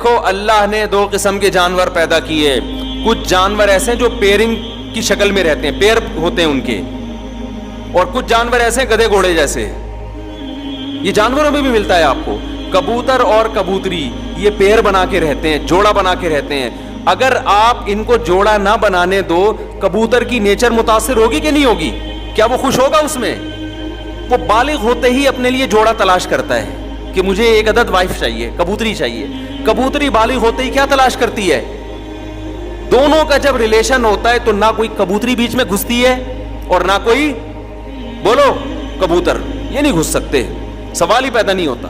دیکھو اللہ نے دو قسم کے جانور پیدا کیے. کچھ جانور ایسے ہیں جو پیرنگ کی شکل میں رہتے ہیں, پیر ہوتے ہیں ان کے, اور کچھ جانور ایسے ہیں گدھے گھوڑے جیسے. یہ جانوروں میں بھی ملتا ہے آپ کو. کبوتر اور کبوتری یہ پیر بنا کے رہتے ہیں, جوڑا بنا کے رہتے ہیں. اگر آپ ان کو جوڑا نہ بنانے دو, کبوتر کی نیچر متاثر ہوگی کہ نہیں ہوگی؟ کیا وہ خوش ہوگا اس میں؟ وہ بالغ ہوتے ہی اپنے لیے جوڑا تلاش کرتا ہے کہ مجھے ایک عدد وائف چاہیے, کبوتری چاہیے. کبوتری بالغ ہوتے ہی کیا تلاش کرتی ہے؟ دونوں کا جب ریلیشن ہوتا ہے تو نہ کوئی کبوتری بیچ میں گھستی ہے اور نہ کوئی, بولو, کبوتر. یہ نہیں گھس سکتے, سوال ہی پیدا نہیں ہوتا.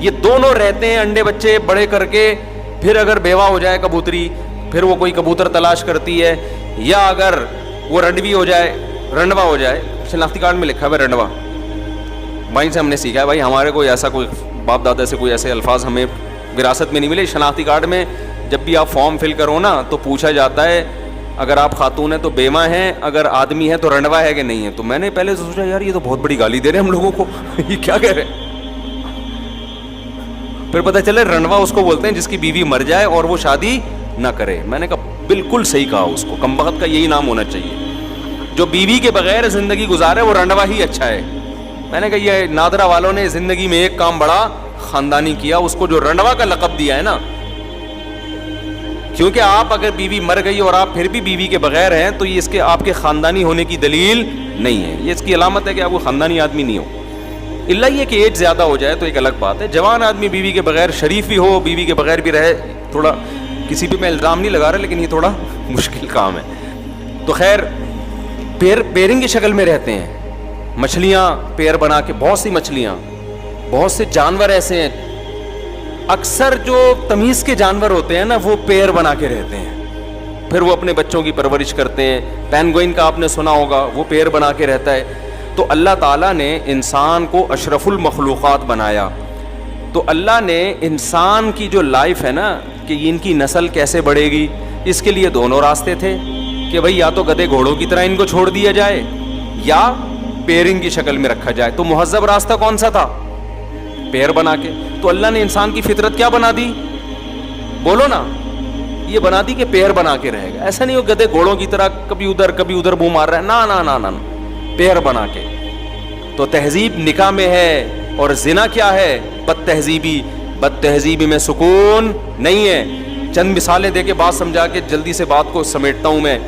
یہ دونوں رہتے ہیں انڈے بچے بڑے کر کے. پھر اگر بیوہ ہو جائے کبوتری, پھر وہ کوئی کبوتر تلاش کرتی ہے, یا اگر وہ رنڈوی ہو جائے, رنڈوا ہو جائے. شناختی کارڈ میں لکھا ہوا ہے رنڈوا. بھائی سے ہم نے سیکھا ہے, بھائی ہمارے کوئی ایسا کوئی باپ دادا سے کوئی ایسے الفاظ ہمیں وراثت میں نہیں ملے. شناختی کارڈ میں جب بھی آپ فارم فل کرو نا تو پوچھا جاتا ہے اگر آپ خاتون ہیں تو بیوہ ہیں, اگر آدمی ہے تو رنڈوا ہے کہ نہیں ہے. تو میں نے پہلے سے سوچا یار یہ تو بہت بڑی گالی دے رہے ہیں ہم لوگوں کو, یہ کیا کہہ رہے ہیں. پھر پتہ چلے رنڈوا اس کو بولتے ہیں جس کی بیوی مر جائے اور وہ شادی نہ کرے. میں نے کہا بالکل صحیح کہا, اس کو کمبخت کا یہی نام ہونا چاہیے. جو بیوی کے بغیر زندگی گزارے وہ رنڈوا ہی اچھا ہے. میں نے کہا یہ نادرا والوں نے زندگی میں ایک کام بڑا خاندانی کیا, اس کو جو رنڈوا کا لقب دیا ہے نا. کیونکہ آپ اگر بیوی مر گئی اور آپ پھر بھی بیوی کے بغیر ہیں تو یہ اس کے آپ کے خاندانی ہونے کی دلیل نہیں ہے. یہ اس کی علامت ہے کہ آپ وہ خاندانی آدمی نہیں ہو. اللہ یہ کہ ایج زیادہ ہو جائے تو ایک الگ بات ہے. جوان آدمی بیوی کے بغیر شریف بھی ہو, بیوی کے بغیر بھی رہے, تھوڑا کسی پہ میں الزام نہیں لگا رہا لیکن یہ تھوڑا مشکل کام ہے. تو خیر پیرنگ کی شکل میں رہتے ہیں. مچھلیاں پیر بنا کے, بہت سی مچھلیاں, بہت سے جانور ایسے ہیں. اکثر جو تمیز کے جانور ہوتے ہیں نا وہ پیر بنا کے رہتے ہیں, پھر وہ اپنے بچوں کی پرورش کرتے ہیں. پینگوئن کا آپ نے سنا ہوگا, وہ پیر بنا کے رہتا ہے. تو اللہ تعالیٰ نے انسان کو اشرف المخلوقات بنایا. تو اللہ نے انسان کی جو لائف ہے نا کہ ان کی نسل کیسے بڑھے گی, اس کے لیے دونوں راستے تھے کہ بھئی یا تو گدھے گھوڑوں کی طرح ان کو چھوڑ دیا جائے یا پیرنگ کی شکل میں رکھا جائے. تو مہذب راستہ کون سا تھا؟ پیر بنا کے. تو اللہ نے انسان کی فطرت کیا بنا دی؟ بولو نا, یہ بنا دی کہ پیر بنا کے رہے گا. ایسا نہیں ہو گدھے گھوڑوں کی طرح کبھی ادھر منہ مار رہا ہے, نا نا نا نا, پیر بنا کے. تو تہذیب نکاح میں ہے اور زنا کیا ہے؟ بد تہذیبی. بد تہذیبی میں سکون نہیں ہے. چند مثالیں دے کے بات سمجھا کے جلدی سے بات کو سمیٹتا ہوں میں.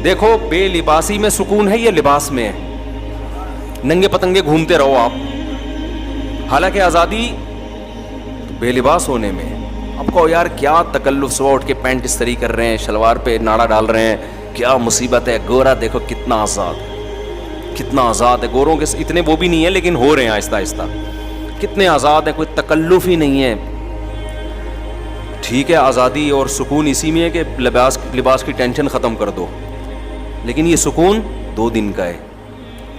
دیکھو بے لباسی میں سکون ہے یا لباس میں ہے؟ ننگے پتنگے گھومتے رہو آپ, حالانکہ آزادی بے لباس ہونے میں. آپ کو یار کیا تکلف, صبح اٹھ کے پینٹ استری کر رہے ہیں, شلوار پہ ناڑا ڈال رہے ہیں, کیا مصیبت ہے. گورا دیکھو کتنا آزاد, کتنا آزاد ہے. گوروں کے اتنے وہ بھی نہیں ہے لیکن ہو رہے ہیں آہستہ آہستہ. کتنے آزاد ہیں, کوئی تکلف ہی نہیں ہے. ٹھیک ہے آزادی اور سکون اسی میں ہے کہ لباس کی ٹینشن ختم کر دو, لیکن یہ سکون 2 دن کا ہے.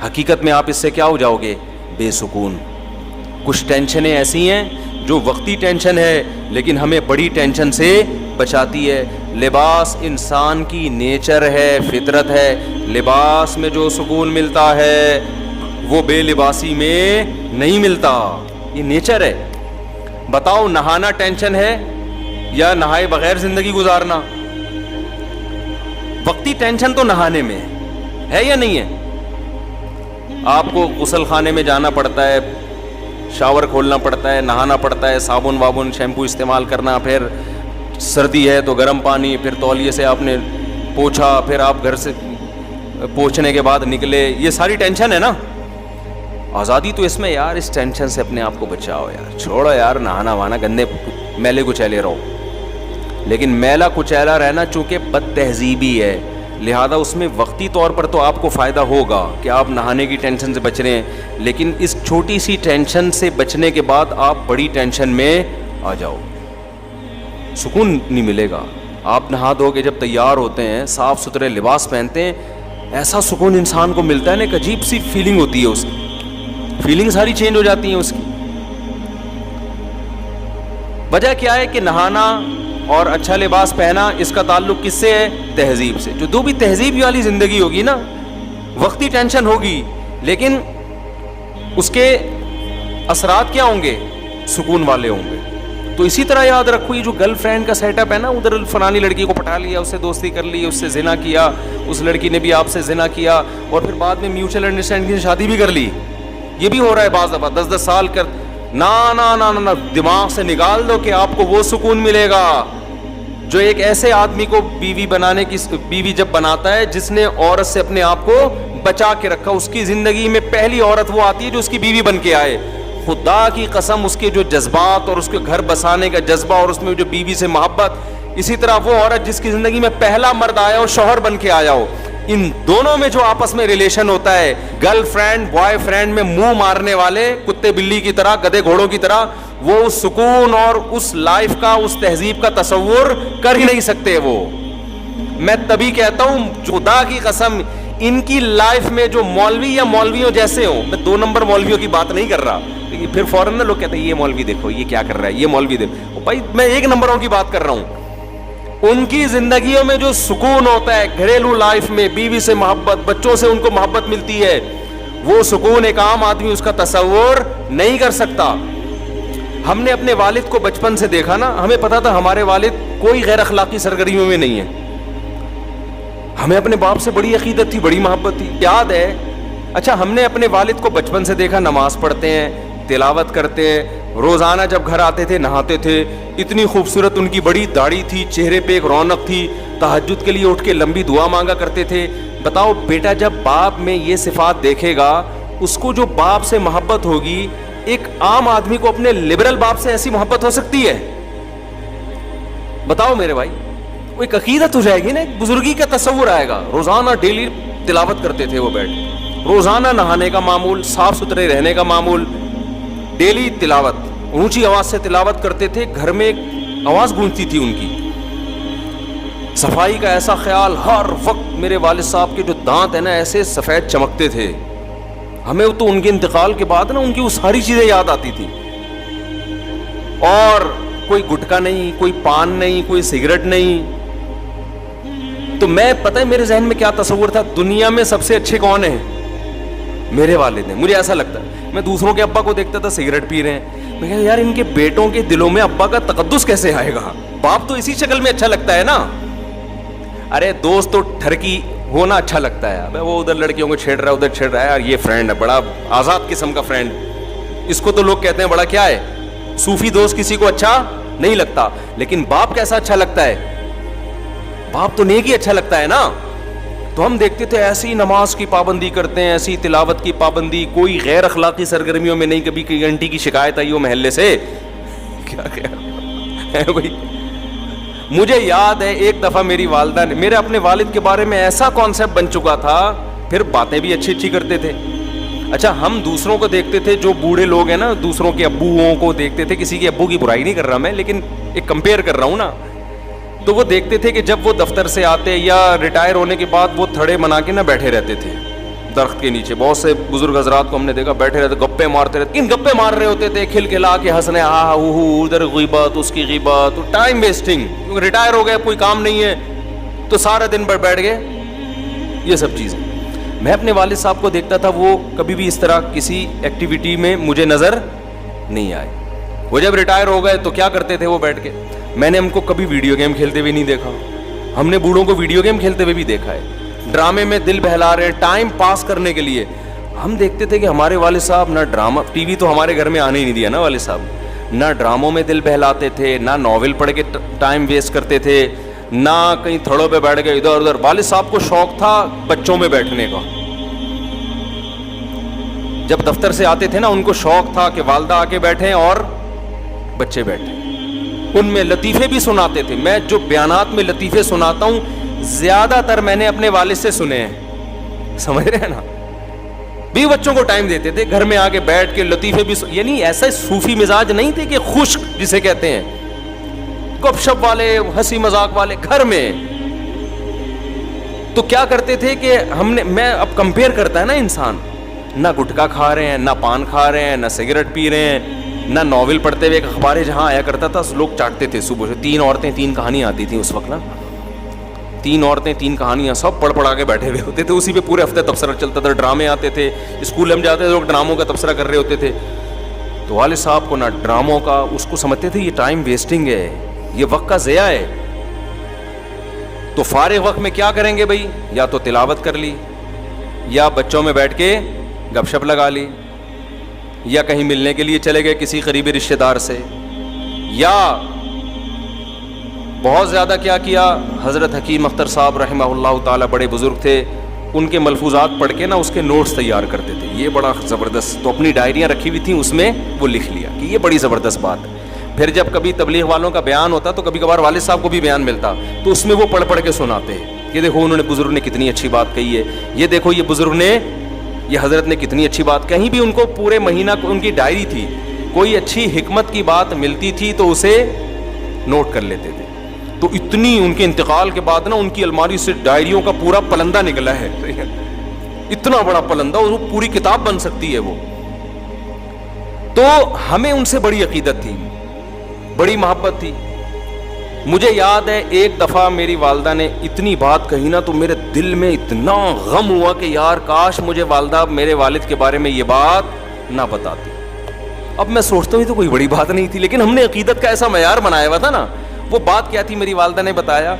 حقیقت میں آپ اس سے کیا ہو جاؤ گے؟ بے سکون. کچھ ٹینشنیں ایسی ہیں جو وقتی ٹینشن ہے لیکن ہمیں بڑی ٹینشن سے بچاتی ہے. لباس انسان کی نیچر ہے, فطرت ہے. لباس میں جو سکون ملتا ہے وہ بے لباسی میں نہیں ملتا, یہ نیچر ہے. بتاؤ نہانا ٹینشن ہے یا نہائے بغیر زندگی گزارنا؟ وقتی ٹینشن تو نہانے میں ہے یا نہیں ہے؟ آپ کو غسل خانے میں جانا پڑتا ہے, شاور کھولنا پڑتا ہے, نہانا پڑتا ہے, صابن وابن شیمپو استعمال کرنا, پھر سردی ہے تو گرم پانی, پھر تولیے سے آپ نے پوچھا, پھر آپ گھر سے پوچھنے کے بعد نکلے. یہ ساری ٹینشن ہے نا. آزادی تو اس میں یار اس ٹینشن سے اپنے آپ کو بچاؤ یار, چھوڑو یار نہانا وہانا, گندے میلے کچیلے رہو. لیکن میلا کچیلا رہنا چونکہ بد تہذیبی ہے, لہذا اس میں وقتی طور پر تو آپ کو فائدہ ہوگا کہ آپ نہانے کی ٹینشن سے بچ رہے ہیں, لیکن اس چھوٹی سی ٹینشن سے بچنے کے بعد آپ بڑی ٹینشن میں آ جاؤ, سکون نہیں ملے گا. آپ نہا دھو کے جب تیار ہوتے ہیں, صاف ستھرے لباس پہنتے ہیں, ایسا سکون انسان کو ملتا ہے نا, ایک عجیب سی فیلنگ ہوتی ہے, اس کی فیلنگ ساری چینج ہو جاتی ہیں اس کی. وجہ کیا ہے کہ نہانا اور اچھا لباس پہنا اس کا تعلق کس سے ہے؟ تہذیب سے. جو بھی تہذیب والی زندگی ہوگی نا, وقتی ٹینشن ہوگی لیکن اس کے اثرات کیا ہوں گے؟ سکون والے ہوں گے. تو اسی طرح یاد رکھو یہ جو گرل فرینڈ کا سیٹ اپ ہے نا, ادھر فلانی لڑکی کو پٹا لیا, اس سے دوستی کر لی, اس سے زنا کیا, اس لڑکی نے بھی آپ سے زنا کیا, اور پھر بعد میں میوچل انڈرسٹینڈنگ سے شادی بھی کر لی. یہ بھی ہو رہا ہے بعض دفعہ, 10 سال کر. نا دماغ سے نکال دو کہ آپ کو وہ سکون ملے گا جو ایک ایسے آدمی کو بیوی جب بناتا ہے جس نے عورت سے اپنے آپ کو بچا کے رکھا. اس کی زندگی میں پہلی عورت وہ آتی ہے جو اس کی بیوی بن کے آئے. خدا کی قسم, اس کے جو جذبات اور اس کے گھر بسانے کا جذبہ اور اس میں جو بیوی سے محبت, اسی طرح وہ عورت جس کی زندگی میں پہلا مرد آیا ہو, شوہر بن کے آیا ہو, ان دونوں میں جو آپس میں ریلیشن ہوتا ہے, گرل فرینڈ بوائے فرینڈ میں منہ مارنے والے کتے بلی کی طرح, گدے گھوڑوں کی طرح, وہ اس سکون اور اس لائف کا, اس تہذیب کا تصور کر ہی نہیں سکتے. وہ میں تبھی کہتا ہوں خدا کی قسم, ان کی لائف میں جو مولوی یا مولویوں جیسے ہوں, میں 2 نمبر مولویوں کی بات نہیں کر رہا, پھر فوراً نا لوگ کہتے ہیں یہ مولوی دیکھو یہ کیا کر رہا ہے, یہ مولوی دیکھو. بھائی میں 1 نمبروں کی بات کر رہا ہوں. ان کی زندگیوں میں جو سکون ہوتا ہے گھریلو لائف میں, بیوی سے محبت, بچوں سے ان کو محبت ملتی ہے, وہ سکون ایک عام آدمی اس کا تصور نہیں کر سکتا. ہم نے اپنے والد کو بچپن سے دیکھا نا, ہمیں پتا تھا ہمارے والد کوئی غیر اخلاقی سرگرمیوں میں نہیں ہے. ہمیں اپنے باپ سے بڑی عقیدت تھی, بڑی محبت تھی. یاد ہے, اچھا ہم نے اپنے والد کو بچپن سے دیکھا نماز پڑھتے ہیں, تلاوت کرتے ہیں, روزانہ جب گھر آتے تھے نہاتے تھے, اتنی خوبصورت ان کی بڑی داڑھی تھی, چہرے پہ ایک رونق تھی, تہجد کے لیے اٹھ کے لمبی دعا مانگا کرتے تھے. بتاؤ بیٹا جب باپ میں یہ صفات دیکھے گا, اس کو جو باپ سے محبت ہوگی, ایک عام آدمی کو اپنے لبرل باپ سے ایسی محبت ہو سکتی ہے؟ بتاؤ میرے بھائی, وہ ایک عقیدت ہو جائے گی نا, ایک بزرگی کا تصور آئے گا. روزانہ ڈیلی تلاوت کرتے تھے وہ بیٹھ, روزانہ نہانے کا معمول, صاف ستھرے رہنے کا معمول, ڈیلی تلاوت, اونچی آواز سے تلاوت کرتے تھے, گھر میں ایک آواز گونجتی تھی ان کی. صفائی کا ایسا خیال ہر وقت. میرے والد صاحب کے جو دانت ہیں نا ایسے سفید چمکتے تھے, ہمیں تو ان کے انتقال کے بعد نا ان کی وہ ساری چیزیں یاد آتی تھی. اور کوئی گٹکا نہیں, کوئی پان نہیں, کوئی سگریٹ نہیں. تو میں پتہ ہے میرے ذہن میں کیا تصور تھا, دنیا میں سب سے اچھے کون ہیں؟ میرے والد ہیں. مجھے ایسا لگتا ہے, میں دوسروں کے ابا کو دیکھتا تھا سگریٹ پی رہے ہیں, میں کہا یار ان کے بیٹوں کے دلوں میں ابا کا تقدس کیسے آئے گا؟ باپ تو اسی شکل میں اچھا لگتا ہے نا. ارے دوست تو ٹھرکی ہونا اچھا لگتا ہے, ابے وہ ادھر لڑکیوں کو چھیڑ رہا ہے, ادھر چھیڑ رہا ہے, یار یہ فرینڈ ہے بڑا آزاد قسم کا فرینڈ, اس کو تو لوگ کہتے ہیں بڑا کیا ہے, صوفی دوست کسی کو اچھا نہیں لگتا. لیکن باپ کیسا اچھا لگتا ہے؟ باپ تو نیک ہی اچھا لگتا ہے نا. تو ہم دیکھتے تھے ایسی نماز کی پابندی کرتے ہیں, ایسی تلاوت کی پابندی, کوئی غیر اخلاقی سرگرمیوں میں نہیں. کبھی کوئی گھنٹی کی شکایت آئی ہو محلے سے, کیا ہے بھائی. مجھے یاد ہے ایک دفعہ میری والدہ نے, میرے اپنے والد کے بارے میں ایسا کانسیپٹ بن چکا تھا, پھر باتیں بھی اچھی اچھی کرتے تھے. اچھا ہم دوسروں کو دیکھتے تھے, جو بوڑھے لوگ ہیں نا, دوسروں کے ابوؤں کو دیکھتے تھے, کسی کے ابو کی برائی نہیں کر رہا میں, لیکن ایک کمپیئر کر رہا ہوں نا. تو وہ دیکھتے تھے کہ جب وہ دفتر سے آتے یا ریٹائر ہونے کے بعد وہ تھڑے بنا کے نہ بیٹھے رہتے تھے درخت کے نیچے. بہت سے بزرگ حضرات کو ہم نے دیکھا بیٹھے رہتے, گپے مارتے رہتے. کن گپے مار رہے ہوتے تھے, کھل کھلا کے ہنسنے, ہاں ادھر غیبت, اس کی غیبت, ٹائم ویسٹنگ. ریٹائر ہو گئے, کوئی کام نہیں ہے, تو سارا دن بھر بیٹھ گئے, یہ سب چیزیں. میں اپنے والد صاحب کو دیکھتا تھا, وہ کبھی بھی اس طرح کسی ایکٹیویٹی میں مجھے نظر نہیں آئے. وہ جب ریٹائر ہو گئے تو کیا کرتے تھے وہ بیٹھ کے. میں نے ہم کو کبھی ویڈیو گیم کھیلتے ہوئے نہیں دیکھا. ہم نے بوڑھوں کو ویڈیو گیم کھیلتے ہوئے بھی دیکھا ہے, ڈرامے میں دل بہلا رہے ہیں ٹائم پاس کرنے کے لیے. ہم دیکھتے تھے کہ ہمارے والد صاحب نہ ڈرامہ, ٹی وی تو ہمارے گھر میں آنے ہی نہیں دیا نا والد صاحب, نہ ڈراموں میں دل بہلاتے تھے, نہ ناول پڑھ کے ٹائم ویسٹ کرتے تھے, نہ کہیں تھڑوں پہ بیٹھ گئے ادھر ادھر. والد صاحب کو شوق تھا بچوں میں بیٹھنے کا. جب دفتر سے آتے تھے نا, ان کو شوق تھا کہ والدہ آ کے بیٹھیں اور بچے بیٹھیں. ان میں لطیفے بھی سناتے تھے. میں جو بیانات میں لطیفے سناتا ہوں زیادہ تر میں نے اپنے والد سے سنے ہیں, سمجھ رہے ہیں نا. بھی بچوں کو ٹائم دیتے تھے, گھر میں آ کے بیٹھ کے لطیفے بھی یعنی ایسا صوفی مزاج نہیں تھے کہ خشک جسے کہتے ہیں, گپ شپ والے, ہنسی مذاق والے گھر میں. تو کیا کرتے تھے کہ ہم نے, میں اب کمپیئر کرتا ہے نا انسان, نہ گٹکا کھا رہے ہیں, نہ پان کھا رہے ہیں, نہ سگریٹ پی رہے ہیں, نہ ناول پڑھتے ہوئے. ایک اخباریں جہاں آیا کرتا تھا لوگ چاٹتے تھے صبح سے. 3 عورتیں 3 کہانیاں آتی تھیں اس وقت نا, 3 عورتیں 3 کہانیاں, سب پڑھ کے بیٹھے ہوئے ہوتے تھے. اسی پہ پورے ہفتے تبصرہ چلتا تھا. ڈرامے آتے تھے, اسکول ہم جاتے تھے لوگ ڈراموں کا تبصرہ کر رہے ہوتے تھے. تو والد صاحب کو نہ ڈراموں کا، اس کو سمجھتے تھے یہ ٹائم ویسٹنگ ہے، یہ وقت کا ضیاع ہے. تو فارغ وقت میں کیا کریں گے بھائی؟ یا تو تلاوت کر لی، یا بچوں میں بیٹھ کے گپ شپ لگا لی، یا کہیں ملنے کے لیے چلے گئے کسی قریبی رشتہ دار سے، یا بہت زیادہ کیا کیا. حضرت حکیم اختر صاحب رحمہ اللہ تعالی بڑے بزرگ تھے، ان کے ملفوظات پڑھ کے نا اس کے نوٹس تیار کرتے تھے. یہ بڑا زبردست، تو اپنی ڈائریاں رکھی ہوئی تھیں، اس میں وہ لکھ لیا کہ یہ بڑی زبردست بات ہے. پھر جب کبھی تبلیغ والوں کا بیان ہوتا تو کبھی کبھار والد صاحب کو بھی بیان ملتا تو اس میں وہ پڑھ پڑھ کے سناتے، یہ دیکھو انہوں نے بزرگ نے کتنی اچھی بات کہی ہے، یہ دیکھو یہ بزرگ نے، یہ حضرت نے کتنی اچھی بات. کہیں بھی ان کو پورے مہینہ ان کی ڈائری تھی، کوئی اچھی حکمت کی بات ملتی تھی تو اسے نوٹ کر لیتے تھے. تو اتنی ان کے انتقال کے بعد نا ان کی الماری سے ڈائریوں کا پورا پلندہ نکلا ہے، اتنا بڑا پلندہ، وہ پوری کتاب بن سکتی ہے وہ. تو ہمیں ان سے بڑی عقیدت تھی، بڑی محبت تھی. مجھے یاد ہے ایک دفعہ میری والدہ نے اتنی بات کہی نا تو میرے دل میں اتنا غم ہوا کہ یار کاش مجھے والدہ میرے والد کے بارے میں یہ بات نہ بتاتی. اب میں سوچتا ہوں تو کوئی بڑی بات نہیں تھی، لیکن ہم نے عقیدت کا ایسا معیار بنایا ہوا تھا نا. وہ بات کیا تھی؟ میری والدہ نے بتایا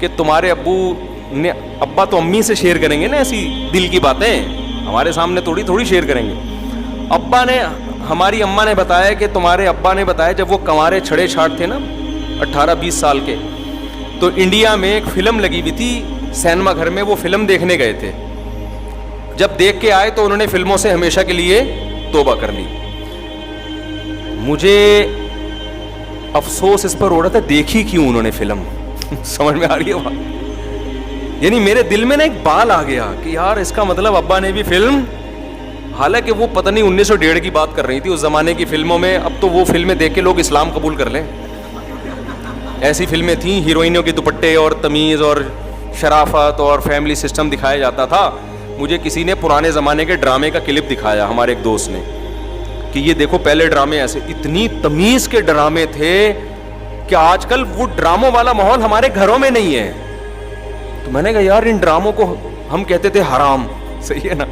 کہ تمہارے ابو نے، ابا تو امی سے شیئر کریں گے نا ایسی دل کی باتیں، ہمارے سامنے تھوڑی شیئر کریں گے. ابا نے، ہماری اماں نے بتایا کہ تمہارے ابا نے بتایا جب وہ کنوارے چھڑے چھاٹ تھے نا 18-20 سال کے، تو انڈیا میں ایک فلم لگی ہوئی تھی سینما گھر میں، وہ فلم دیکھنے گئے تھے. جب دیکھ کے آئے تو انہوں نے فلموں سے ہمیشہ کے لیے توبہ کر لی. مجھے افسوس اس پر ہو رہا تھا دیکھی کیوں انہوں نے فلم. سمجھ میں آ رہی ہے بات؟ یعنی میرے دل میں نا ایک بال آ گیا کہ یار اس کا مطلب ابا نے بھی فلم، حالانکہ وہ پتہ نہیں 1901 کی بات کر رہی تھی اس زمانے کی فلموں میں. اب تو وہ فلمیں دیکھ کے لوگ اسلام قبول کر لیں، ایسی فلمیں تھیں، ہیروئنوں کے دوپٹے اور تمیز اور شرافت اور فیملی سسٹم دکھایا جاتا تھا. مجھے کسی نے پرانے زمانے کے ڈرامے کا کلپ دکھایا، ہمارے ایک دوست نے، کہ یہ دیکھو پہلے ڈرامے ایسے، اتنی تمیز کے ڈرامے تھے کہ آج کل وہ ڈراموں والا ماحول ہمارے گھروں میں نہیں ہے. تو میں نے کہا یار ان ڈراموں کو ہم کہتے تھے حرام، صحیح ہے نا،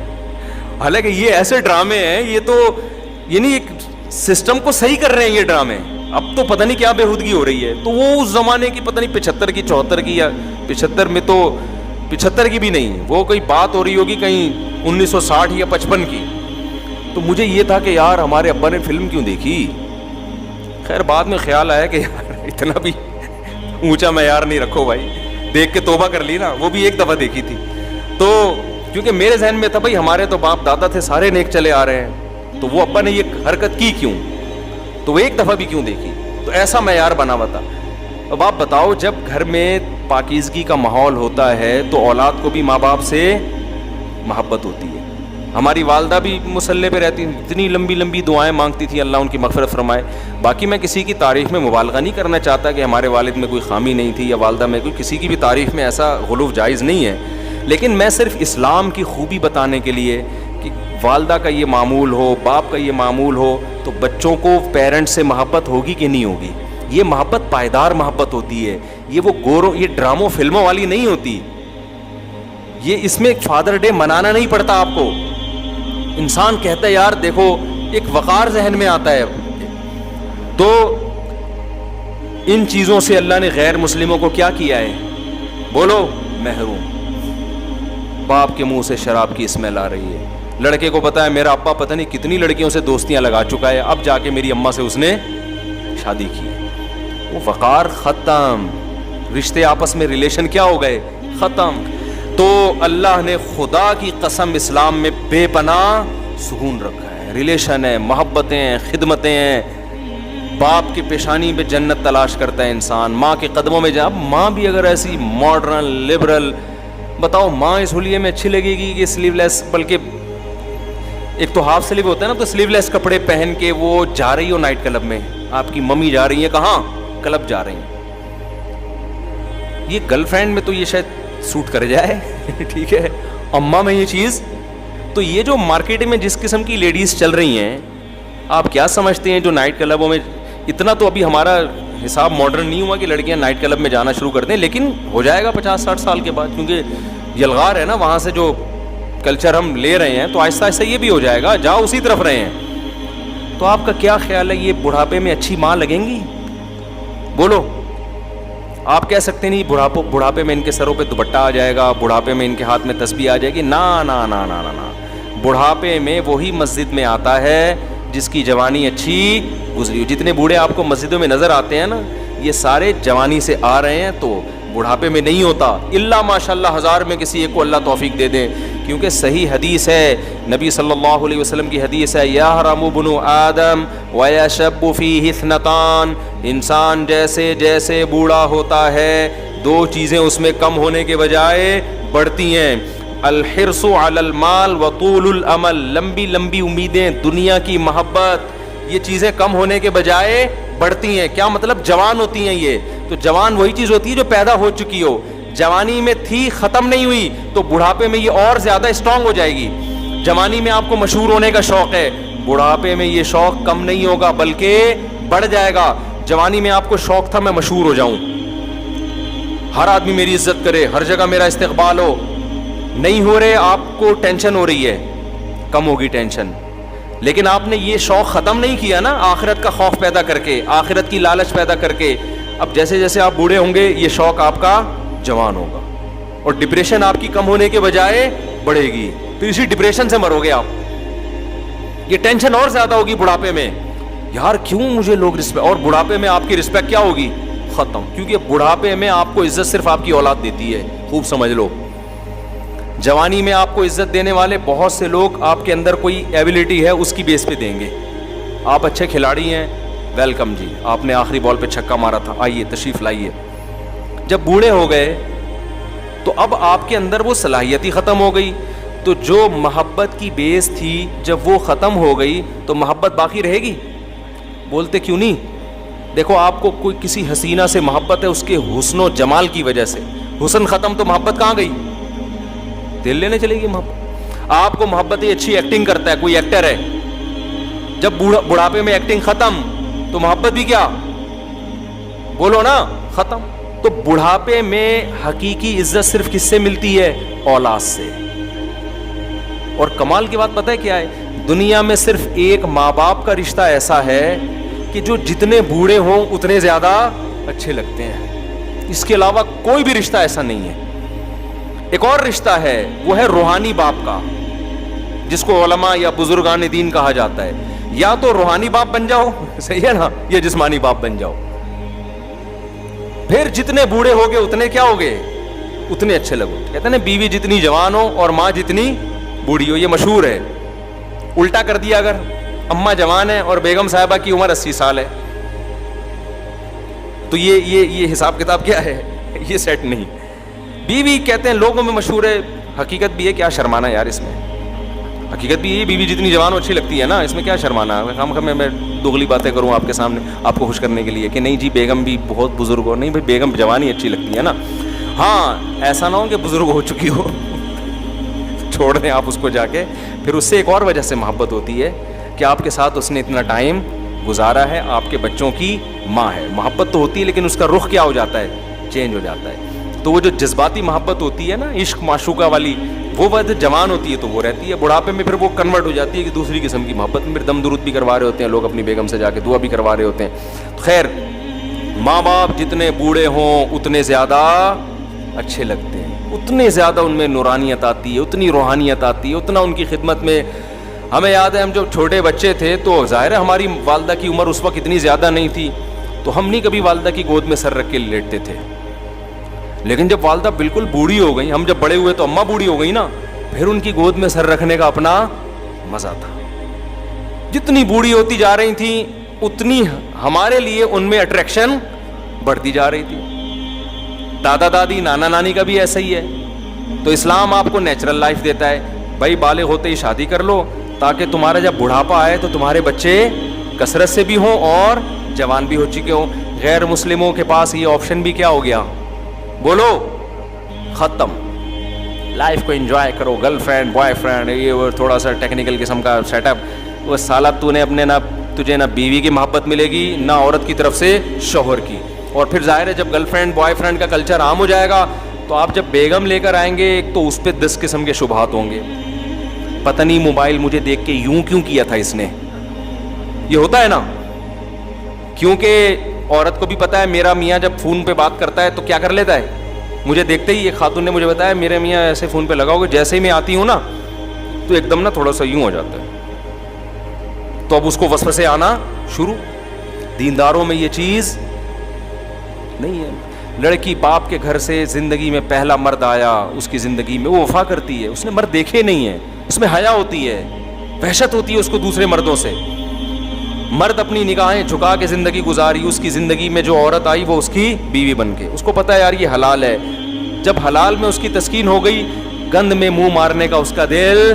حالانکہ یہ ایسے ڈرامے ہیں، یہ تو یعنی ایک سسٹم کو صحیح کر رہے ہیں یہ ڈرامے. اب تو پتہ نہیں کیا بےہودگی ہو رہی ہے. تو وہ اس زمانے کی پتہ نہیں 75 کی 74 کی، یا 75 میں تو 75 کی بھی نہیں، وہ کوئی بات ہو رہی ہوگی کہیں 1960 یا 55 کی. تو مجھے یہ تھا کہ یار ہمارے ابا نے فلم کیوں دیکھی. خیر بعد میں خیال آیا کہ یار اتنا بھی اونچا معیار نہیں رکھو بھائی، دیکھ کے توبہ کر لی نا، وہ بھی ایک دفعہ دیکھی تھی. تو کیونکہ میرے ذہن میں تھا بھائی ہمارے تو باپ دادا تھے سارے نیک چلے آ رہے ہیں، تو وہ ابا نے یہ حرکت کی کیوں، تو وہ ایک دفعہ بھی کیوں دیکھی. تو ایسا معیار بنا ہوا تھا. اب آپ بتاؤ جب گھر میں پاکیزگی کا ماحول ہوتا ہے تو اولاد کو بھی ماں باپ سے محبت ہوتی ہے. ہماری والدہ بھی مصلی پہ رہتی، اتنی لمبی لمبی دعائیں مانگتی تھی، اللہ ان کی مغفرت فرمائے. باقی میں کسی کی تعریف میں مبالغہ نہیں کرنا چاہتا کہ ہمارے والد میں کوئی خامی نہیں تھی یا والدہ میں کوئی، کسی کی بھی تعریف میں ایسا غلو جائز نہیں ہے. لیکن میں صرف اسلام کی خوبی بتانے کے لیے کہ والدہ کا یہ معمول ہو، باپ کا یہ معمول ہو، تو بچوں کو پیرنٹ سے محبت ہوگی کہ نہیں ہوگی. یہ محبت پائیدار محبت ہوتی ہے، یہ وہ گوروں، یہ ڈراموں فلموں والی نہیں ہوتی. یہ اس میں ایک فادر ڈے منانا نہیں پڑتا آپ کو. انسان کہتا ہے یار دیکھو ایک وقار ذہن میں آتا ہے. تو ان چیزوں سے اللہ نے غیر مسلموں کو کیا کیا ہے؟ بولو، محروم. باپ کے منہ سے شراب کی اسمیل آ رہی ہے. لڑکے کو پتا ہے میرا ابا پتہ نہیں کتنی لڑکیوں سے دوستیاں لگا چکا ہے، اب جا کے میری اماں سے اس نے شادی کی. وہ وقار ختم، رشتے آپس میں ریلیشن کیا ہو گئے؟ ختم. تو اللہ نے خدا کی قسم اسلام میں بے پناہ سکون رکھا ہے. ریلیشن ہے، محبتیں ہیں، خدمتیں ہیں. باپ کی پیشانی پہ جنت تلاش کرتا ہے انسان، ماں کے قدموں میں جا. اب ماں بھی اگر ایسی ماڈرن لبرل، بتاؤ ماں اس ہولیے میں اچھی لگے گی کہ سلیو لیس، بلکہ ایک تو ہاف سلیو ہوتا ہے نا، تو سلیو لیس کپڑے پہن کے وہ جا رہی ہو نائٹ کلب میں، آپ کی ممی جا رہی ہیں کہاں؟ کلب جا رہی ہیں. یہ گرل فرینڈ میں تو یہ شاید سوٹ کر جائے ٹھیک ہے، اماں میں یہ چیز. تو یہ جو مارکیٹ میں جس قسم کی لیڈیز چل رہی ہیں، آپ کیا سمجھتے ہیں جو نائٹ کلبوں میں، اتنا تو ابھی ہمارا حساب ماڈرن نہیں ہوا کہ لڑکیاں نائٹ کلب میں جانا شروع کر دیں، لیکن ہو جائے گا 50-60 سال کے بعد، کیونکہ یلغار ہے نا وہاں سے جو کلچر ہم لے رہے ہیں، تو آہستہ آہستہ یہ بھی ہو جائے گا. جاؤ اسی طرف رہے ہیں. تو آپ کا کیا خیال ہے یہ بڑھاپے میں اچھی ماں لگیں گی؟ بولو. آپ کہہ سکتے نہیں بڑھاپے میں ان کے سروں پہ دوپٹہ آ جائے گا, بڑھاپے میں ان کے ہاتھ میں تسبیح آ جائے گی. نا نا نا نا نا نا. بڑھاپے میں وہی مسجد میں آتا ہے جس کی جوانی اچھی گزری ہو. جتنے بوڑھے آپ کو مسجدوں میں نظر آتے ہیں نا, یہ سارے جوانی سے آ رہے ہیں, تو بڑھاپے میں نہیں ہوتا. اللہ ماشاء اللہ 1000 میں کسی ایک کو اللہ توفیق دے دیں, کیونکہ صحیح حدیث ہے, نبی صلی اللہ علیہ وسلم کی حدیث ہے, یحرم ابن آدم ویشب فیہ اثنتان. انسان جیسے جیسے بوڑھا ہوتا ہے 2 چیزیں اس میں کم ہونے کے بجائے بڑھتی ہیں, الحرص علی المال وطول الامل. لمبی لمبی امیدیں, دنیا کی محبت, یہ چیزیں کم ہونے کے بجائے بڑھتی ہیں. کیا مطلب؟ جوان ہوتی ہیں یہ. تو جوان وہی چیز ہوتی ہے جو پیدا ہو چکی ہو, جوانی میں تھی ختم نہیں ہوئی, تو بڑھاپے میں یہ اور زیادہ اسٹرانگ ہو جائے گی. جوانی میں آپ کو مشہور ہونے کا شوق ہے, بڑھاپے میں یہ شوق کم نہیں ہوگا بلکہ بڑھ جائے گا. جوانی میں آپ کو شوق تھا میں مشہور ہو جاؤں, ہر آدمی میری عزت کرے, ہر جگہ میرا استقبال ہو. نہیں ہو رہے, آپ کو ٹینشن ہو رہی ہے, کم ہوگی ٹینشن. لیکن آپ نے یہ شوق ختم نہیں کیا نا, آخرت کا خوف پیدا کر کے, آخرت کی لالچ پیدا کر کے. اب جیسے جیسے آپ بوڑھے ہوں گے یہ شوق آپ کا جوان ہوگا, اور ڈپریشن آپ کی کم ہونے کے بجائے بڑھے گی. پھر اسی ڈپریشن سے مرو گے آپ. یہ ٹینشن اور زیادہ ہوگی بڑھاپے میں, یار کیوں مجھے لوگ رسپیکٹ, اور بڑھاپے میں آپ کی رسپیکٹ کیا ہوگی؟ ختم. کیونکہ بڑھاپے میں آپ کو عزت صرف آپ کی اولاد دیتی ہے, خوب سمجھ لو. جوانی میں آپ کو عزت دینے والے بہت سے لوگ آپ کے اندر کوئی ایبلٹی ہے اس کی بیس پہ دیں گے. آپ اچھے کھلاڑی ہیں, ویلکم جی, آپ نے آخری بال پہ چھکا مارا تھا, آئیے تشریف لائیے. جب بوڑھے ہو گئے تو اب آپ کے اندر وہ صلاحیت ہی ختم ہو گئی. تو جو محبت کی بیس تھی جب وہ ختم ہو گئی تو محبت باقی رہے گی؟ بولتے کیوں نہیں؟ دیکھو آپ کو کوئی کسی حسینہ سے محبت ہے اس کے حسن و جمال کی وجہ سے, حسن ختم تو محبت کہاں گئی؟ دل لینے چلے گی محبت. آپ کو محبت ہی اچھی ایکٹنگ کرتا ہے, کوئی ایکٹر ہے, جب بڑھاپے میں ایکٹنگ ختم تو محبت بھی کیا؟ بولو نا, ختم. تو بڑھاپے میں حقیقی عزت صرف کس سے ملتی ہے؟ اولاد سے. اور کمال کی بات پتہ ہے کیا ہے؟ دنیا میں صرف ایک ماں باپ کا رشتہ ایسا ہے کہ جو جتنے بوڑھے ہوں اتنے زیادہ اچھے لگتے ہیں. اس کے علاوہ کوئی بھی رشتہ ایسا نہیں ہے. ایک اور رشتہ ہے, وہ ہے روحانی باپ کا, جس کو علماء یا بزرگان دین کہا جاتا ہے. یا تو روحانی باپ بن جاؤ, صحیح ہے نا, یا جسمانی باپ بن جاؤ. پھر جتنے بوڑھے ہوگے اتنے کیا ہوگے؟ اتنے اچھے لگو. کہتے ہیں نا بیوی جتنی جوان ہو اور ماں جتنی بوڑھی ہو, یہ مشہور ہے. الٹا کر دیا, اگر اماں جوان ہے اور بیگم صاحبہ کی عمر 80 سال ہے, تو یہ حساب کتاب کیا ہے؟ یہ سیٹ نہیں. بیوی کہتے ہیں لوگوں میں مشہور ہے, حقیقت بھی ہے, کیا شرمانا ہے یار اس میں؟ حقیقت بھی یہ بیوی جتنی جوان اچھی لگتی ہے نا, اس میں کیا شرمانا ہے؟ خام میں دوغلی باتیں کروں آپ کے سامنے آپ کو خوش کرنے کے لیے کہ نہیں جی بیگم بھی بہت بزرگ ہو. نہیں بھائی, بیگم جوان ہی اچھی لگتی ہے نا. ہاں ایسا نہ ہو کہ بزرگ ہو چکی ہو, چھوڑ دیں آپ اس کو جا کے. پھر اس سے ایک اور وجہ سے محبت ہوتی ہے کہ آپ کے ساتھ اس نے اتنا ٹائم گزارا ہے, آپ کے بچوں کی ماں ہے. محبت تو ہوتی ہے لیکن اس کا رخ کیا ہو جاتا ہے؟ چینج ہو جاتا ہے. تو وہ جو جذباتی محبت ہوتی ہے نا, عشق معشوقہ والی, وہ بات جوان ہوتی ہے تو وہ رہتی ہے. بڑھاپے میں پھر وہ کنورٹ ہو جاتی ہے کہ دوسری قسم کی محبت میں. پھر دم درود بھی کروا رہے ہوتے ہیں لوگ اپنی بیگم سے, جا کے دعا بھی کروا رہے ہوتے ہیں. خیر, ماں باپ جتنے بوڑھے ہوں اتنے زیادہ اچھے لگتے ہیں, اتنے زیادہ ان میں نورانیت آتی ہے, اتنی روحانیت آتی ہے, اتنا ان کی خدمت میں. ہمیں یاد ہے ہم جب چھوٹے بچے تھے تو ظاہر ہے ہماری والدہ کی عمر اس وقت اتنی زیادہ نہیں تھی, تو ہم نہیں کبھی والدہ کی گود میں سر رکھ کے لیٹتے تھے. لیکن جب والدہ بالکل بوڑھی ہو گئی, ہم جب بڑے ہوئے تو اماں بوڑھی ہو گئی نا, پھر ان کی گود میں سر رکھنے کا اپنا مزہ تھا. جتنی بوڑھی ہوتی جا رہی تھیں اتنی ہمارے لیے ان میں اٹریکشن بڑھتی جا رہی تھی. دادا دادی نانا نانی کا بھی ایسا ہی ہے. تو اسلام آپ کو نیچرل لائف دیتا ہے, بھائی بالغ ہوتے ہی شادی کر لو تاکہ تمہارا جب بڑھاپا آئے تو تمہارے بچے کثرت سے بھی ہوں اور جوان بھی ہو چکے ہوں. غیر مسلموں کے پاس یہ آپشن بھی کیا ہو گیا؟ بولو, ختم. لائف کو انجوائے کرو, گرل فرینڈ بوائے فرینڈ, یہ وہ تھوڑا سا ٹیکنیکل قسم کا سیٹ اپ. وہ سالہ تو نے اپنے تجھے نہ بیوی کی محبت ملے گی نہ عورت کی طرف سے شوہر کی. اور پھر ظاہر ہے جب گرل فرینڈ بوائے فرینڈ کا کلچر عام ہو جائے گا تو آپ جب بیگم لے کر آئیں گے ایک تو اس پہ 10 قسم کے شبہات ہوں گے. پتہ نہیں موبائل مجھے دیکھ کے یوں کیوں کیا تھا اس نے, یہ ہوتا ہے نا, کیونکہ عورت کو بھی پتا ہے میرا میاں جب فون پہ بات کرتا ہے تو کیا کر لیتا ہے. مجھے دیکھتے ہی ایک خاتون نے مجھے بتایا میرے میاں ایسے فون پہ لگاؤ گے, جیسے ہی میں آتی ہوں نا تو ایک دم نا تھوڑا سا یوں ہو جاتا ہے. تو اب اس کو وسوسے آنا شروع. دینداروں میں یہ چیز نہیں ہے. لڑکی باپ کے گھر سے زندگی میں پہلا مرد آیا, اس کی زندگی میں وہ وفا کرتی ہے, اس نے مرد دیکھے نہیں ہیں, اس میں حیا ہوتی ہے, وحشت ہوتی ہے اس کو دوسرے مردوں سے. مرد اپنی نگاہیں جھکا کے زندگی گزاری, اس کی زندگی میں جو عورت آئی وہ اس کی بیوی بن کے, اس کو پتا ہے یار یہ حلال ہے. جب حلال میں اس کی تسکین ہو گئی, گند میں منہ مارنے کا اس کا دل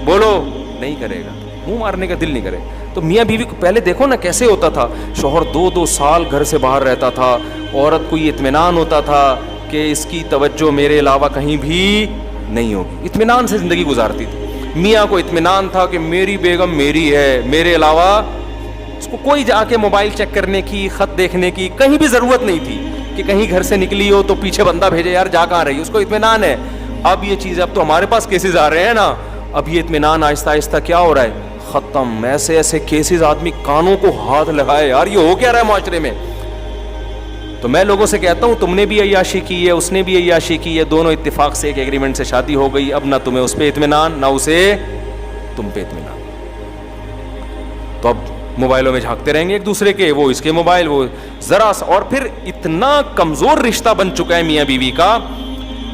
بولو نہیں کرے گا, منہ مارنے کا دل نہیں کرے. تو میاں بیوی کو پہلے دیکھو نا کیسے ہوتا تھا, شوہر 2 سال گھر سے باہر رہتا تھا, عورت کو یہ اطمینان ہوتا تھا کہ اس کی توجہ میرے علاوہ کہیں بھی نہیں ہوگی, اطمینان سے زندگی گزارتی تھی. میاں کو اطمینان تھا کہ میری بیگم میری ہے, میرے علاوہ اس کو کوئی جا کے موبائل چیک کرنے کی, خط دیکھنے کی کہیں بھی ضرورت نہیں تھی کہ کہیں گھر سے نکلی ہو تو پیچھے بندہ بھیجے یار جا کہاں رہی, اس کو اطمینان ہے. اب یہ چیز, اب تو ہمارے پاس کیسز آ رہے ہیں نا, اب یہ اطمینان آہستہ آہستہ کیا ہو رہا ہے, ختم. ایسے ایسے کیسز آدمی کانوں کو ہاتھ لگائے یار یہ ہو کیا رہا ہے معاشرے میں. تو میں لوگوں سے کہتا ہوں تم نے بھی عیاشی کی ہے, اس نے بھی عیاشی کی ہے, دونوں اتفاق سے ایک ایگریمنٹ سے شادی ہو گئی, اب نہ تمہیں اس پہ اطمینان نہ اسے تم پہ اطمینان. تو اب موبائلوں میں جھانکتے رہیں گے ایک دوسرے کے, وہ اس کے موبائل, وہ ذرا سا. اور پھر اتنا کمزور رشتہ بن چکا ہے میاں بیوی کا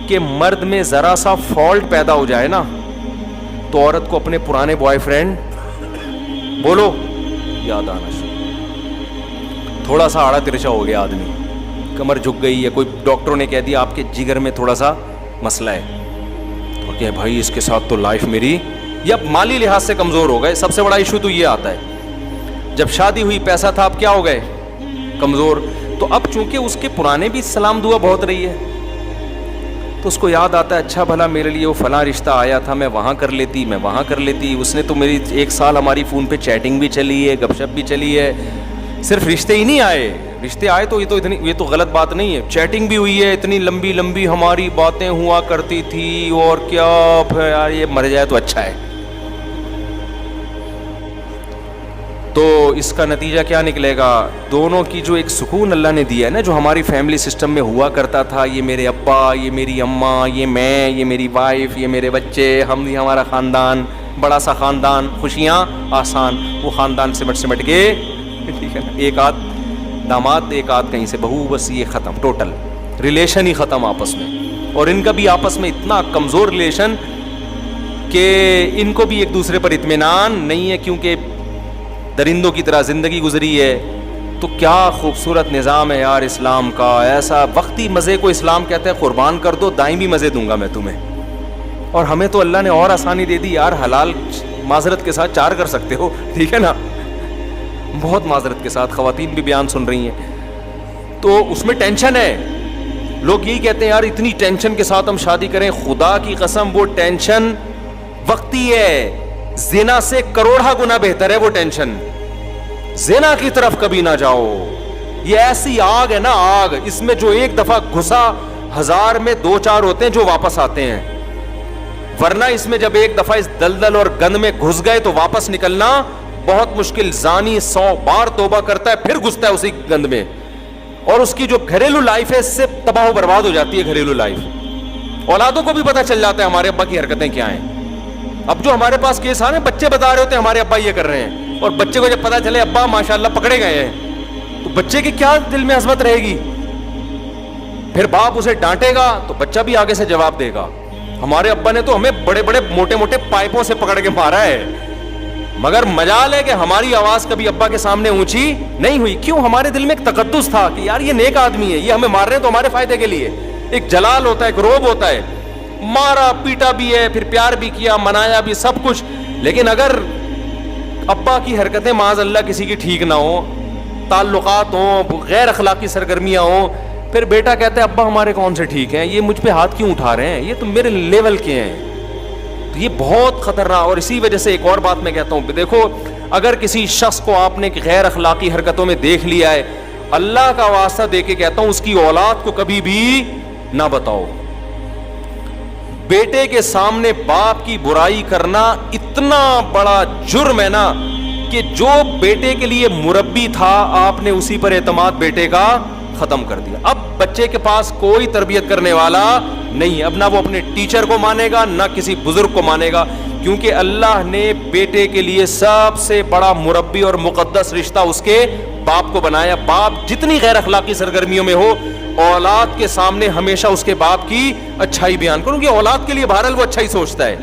کہ مرد میں ذرا سا فالٹ پیدا ہو جائے نا تو عورت کو اپنے پرانے بوائے فرینڈ بولو یاد آنا شروع. تھوڑا سا آڑا ترچا ہو گیا آدمی, کمر جھک گئی ہے, کوئی ڈاکٹروں نے کہہ دیا آپ کے جگر میں تھوڑا سا مسئلہ ہے, تو کہ بھائی اس کے ساتھ تو لائف میری, یا مالی لحاظ سے کمزور ہو گئے. سب سے بڑا ایشو تو یہ آتا ہے جب شادی ہوئی پیسہ تھا, اب کیا ہو گئے کمزور. تو اب چونکہ اس کے پرانے بھی سلام دعا بہت رہی ہے تو اس کو یاد آتا ہے اچھا بھلا میرے لیے وہ فلاں رشتہ آیا تھا, میں وہاں کر لیتی, میں وہاں کر لیتی, اس نے تو میری 1 سال ہماری فون پہ چیٹنگ بھی چلی ہے, گپ شپ بھی چلی ہے. صرف رشتے ہی نہیں آئے, رشتے آئے تو یہ تو غلط بات نہیں ہے, چیٹنگ بھی ہوئی ہے, اتنی لمبی لمبی ہماری باتیں ہوا کرتی تھی, اور کیا یار یہ مر جائے تو اچھا ہے. تو اس کا نتیجہ کیا نکلے گا, دونوں کی جو ایک سکون اللہ نے دیا ہے نا, جو ہماری فیملی سسٹم میں ہوا کرتا تھا, یہ میرے ابا, یہ میری اماں, یہ میں, یہ میری وائف, یہ میرے بچے, ہم یہ ہمارا خاندان, بڑا سا خاندان, خوشیاں آسان, وہ خاندان سمٹ کے ٹھیک ہے نا, ایک آدھ داماد ایک آدھ کہیں سے بہو, بس یہ ختم, ٹوٹل ریلیشن ہی ختم آپس میں. اور ان کا بھی آپس میں اتنا کمزور ریلیشن کہ ان کو بھی ایک دوسرے پر اطمینان نہیں ہے, کیونکہ درندوں کی طرح زندگی گزری ہے. تو کیا خوبصورت نظام ہے یار اسلام کا, ایسا وقتی مزے کو اسلام کہتا ہے قربان کر دو, دائمی مزے دوں گا میں تمہیں. اور ہمیں تو اللہ نے اور آسانی دے دی یار, حلال معذرت کے ساتھ 4 کر سکتے ہو, ٹھیک ہے نا, بہت معذرت کے ساتھ. خواتین بھی بیان سن رہی ہیں تو اس میں ٹینشن ہے. لوگ یہی کہتے ہیں یار اتنی ٹینشن کے ساتھ ہم شادی کریں, خدا کی قسم وہ ٹینشن وقتی ہے, زنا سے کروڑا گنا بہتر ہے وہ ٹینشن. زنا کی طرف کبھی نہ جاؤ, یہ ایسی آگ ہے نا آگ, اس میں جو ایک دفعہ گھسا 1000 میں 2-4 ہوتے ہیں جو واپس آتے ہیں, ورنہ اس میں جب ایک دفعہ اس دلدل اور گند میں گھس گئے تو واپس نکلنا بہت مشکل. زانی 100 بار توبہ کرتا ہے پھر گھستا ہے اسی گند میں, اور اس کی جو گھریلو لائف ہے اس سے تباہ و برباد ہو جاتی ہے گھریلو لائف. اولادوں کو بھی پتہ چل جاتا ہے ہمارے ابا کی حرکتیں کیا ہیں. اب جو ہمارے پاس کیس آ رہے ہیں, بچے بتا رہے ہوتے ہیں ہمارے ابا یہ کر رہے ہیں, اور بچے کو جب پتا چلے ابا ماشاءاللہ پکڑے گئے ہیں تو بچے کی کیا دل میں عظمت رہے گی. پھر باپ اسے ڈانٹے گا تو بچہ بھی آگے سے جواب دے گا, ہمارے ابا نے تو ہمیں بڑے بڑے موٹے موٹے پائپوں سے پکڑ کے مارا ہے, مگر مجال ہے کہ ہماری آواز کبھی ابا کے سامنے اونچی نہیں ہوئی. کیوں؟ ہمارے دل میں ایک تقدس تھا کہ یار یہ نیک آدمی ہے, یہ ہمیں مار رہے ہیں تو ہمارے فائدے کے لیے. ایک جلال ہوتا ہے, ایک روب ہوتا ہے, مارا پیٹا بھی ہے, پھر پیار بھی کیا, منایا بھی, سب کچھ. لیکن اگر ابا کی حرکتیں معاذ اللہ کسی کی ٹھیک نہ ہو, تعلقات ہوں, غیر اخلاقی سرگرمیاں ہوں, پھر بیٹا کہتا ہے ابا ہمارے کون سے ٹھیک ہیں, یہ مجھ پہ ہاتھ کیوں اٹھا رہے ہیں, یہ تو میرے لیول کے ہیں. تو یہ بہت خطرناک. اور اسی وجہ سے ایک اور بات میں کہتا ہوں, دیکھو اگر کسی شخص کو آپ نے غیر اخلاقی حرکتوں میں دیکھ لیا ہے, اللہ کا واسطہ دے کے کہتا ہوں اس کی اولاد کو کبھی بھی نہ بتاؤ. بیٹے کے سامنے باپ کی برائی کرنا اتنا بڑا جرم ہے نا کہ جو بیٹے کے لیے مربی تھا آپ نے اسی پر اعتماد بیٹے کا ختم کر دیا. اب بچے کے پاس کوئی تربیت کرنے والا نہیں ہے. اب نہ وہ اپنے ٹیچر کو مانے گا نہ کسی بزرگ کو مانے گا, کیونکہ اللہ نے بیٹے کے لیے سب سے بڑا مربی اور مقدس رشتہ اس کے باپ کو بنایا. باپ جتنی غیر اخلاقی سرگرمیوں میں ہو, اولاد کے سامنے ہمیشہ اس کے باپ کی اچھائی بیان کروں, کہ اولاد کے لیے بہرحال وہ اچھا ہی سوچتا ہے.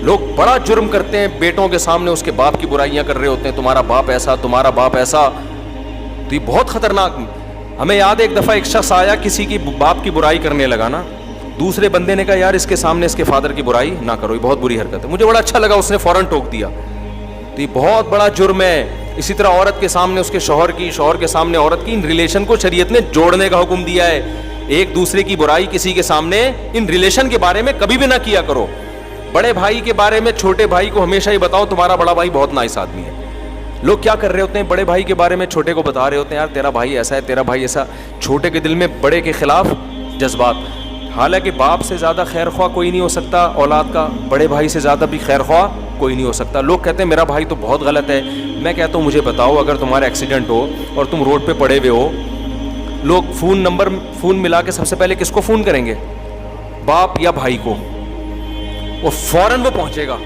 لوگ بڑا جرم کرتے ہیں, بیٹوں کے سامنے اس کے باپ کی برائیاں کر رہے ہوتے ہیں, تمہارا باپ ایسا, تمہارا باپ ایسا. تو یہ بہت خطرناک. ہمیں یاد ہے ایک دفعہ ایک شخص آیا, کسی کی باپ کی برائی کرنے لگا نا, دوسرے بندے نے کہا یار اس کے سامنے اس کے فادر کی برائی نہ کرو, یہ بہت بری حرکت ہے. مجھے بڑا اچھا لگا, اس نے فوراً ٹوک دیا. تو یہ بہت بڑا جرم ہے. اسی طرح عورت کے سامنے اس کے شوہر کی, شوہر کے سامنے عورت کی, ان ریلیشن کو شریعت نے جوڑنے کا حکم دیا ہے. ایک دوسرے کی برائی کسی کے سامنے ان ریلیشن کے بارے میں کبھی بھی نہ کیا کرو. بڑے بھائی کے بارے میں چھوٹے بھائی کو ہمیشہ ہی بتاؤ تمہارا بڑا بھائی بہت نائس آدمی ہے. لوگ کیا کر رہے ہوتے ہیں, بڑے بھائی کے بارے میں چھوٹے کو بتا رہے ہوتے ہیں, یار تیرا بھائی ایسا ہے, تیرا بھائی ایسا. چھوٹے کے دل میں بڑے کے خلاف جذبات. حالانکہ باپ سے زیادہ خیر خواہ کوئی نہیں ہو سکتا اولاد کا, بڑے بھائی سے زیادہ بھی خیر خواہ کوئی نہیں ہو سکتا. لوگ کہتے ہیں میرا بھائی تو بہت غلط ہے. میں کہتا ہوں مجھے بتاؤ, اگر تمہارا ایکسیڈنٹ ہو اور تم روڈ پہ پڑے ہوئے ہو, لوگ فون ملا کے سب سے پہلے کس کو فون کریں گے, باپ یا بھائی کو, وہ فوراً وہ پہنچے گا.